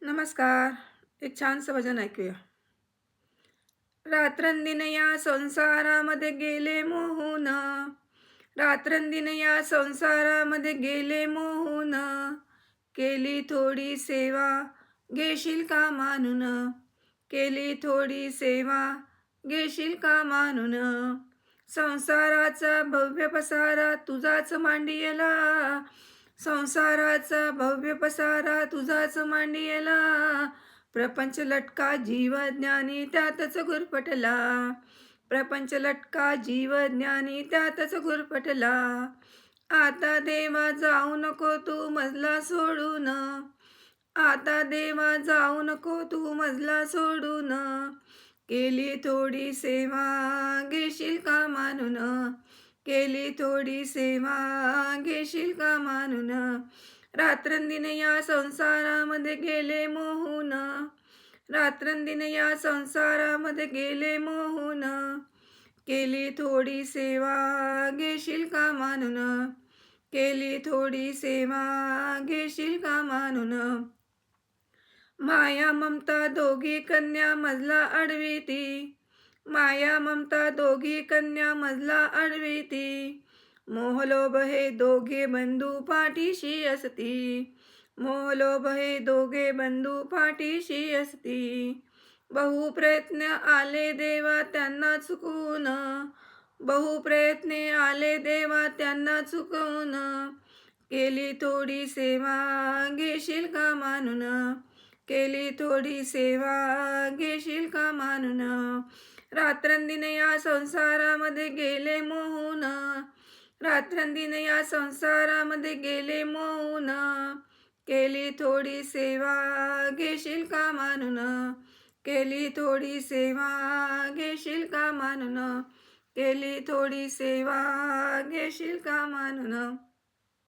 नमस्कार. एक छानसं भजन ऐकूया. रात्रंदिन या संसारामध्ये गेले मोहून, रात्रंदिन या संसारामध्ये गेले मोहून, केली थोडी सेवा घेशील का मानून, केली थोडी सेवा घेशील का मानून. संसाराचा भव्य पसारा तुझाच मांडियला, संसाराचा भव्य पसारा तुझाच मांडियला, प्रपंच लटका जीवज्ञानी त्यातच गुरफटला, प्रपंच लटका जीवज्ञानी त्यातच गुरफटला. आता देवा जाऊ नको तू मजला सोडून, आता देवा जाऊ नको तू मजला सोडून, केली थोडी सेवा घेशील का मानून, केली थोडी सेवा घेशील का मानून. रात्रंदिन या संसारामध्ये गेले मोहून, रात्रंदिन या संसारामध्ये गेले मोहून, केली थोडी सेवा घेशील का मानून, केली थोडी सेवा घेशील का मानून. माया ममता दोघी कन्या मजला अडविती, माया ममता दोघी कन्या मजला अडविती, मोहलोभ हे दोघे बंधू पाठीशी असती, मोहलोभ हे दोघे बंधू पाठीशी असती. बहु प्रयत्न आले देवा त्यांना चुकवून, बहु प्रयत्ने आले देवा त्यांना चुकवून, केली थोडी सेवा घेशील का मानून, केली थोडी सेवा घेशील का मानून. रात्रंदिन या संसारामध्ये गेले मोहून, रात्रंदिन या संसारामध्ये गेले मोहून, केली थोडी सेवा घेशील का मानून, केली थोडी सेवा घेशील का मानून, केली थोडी सेवा घेशील का मानून.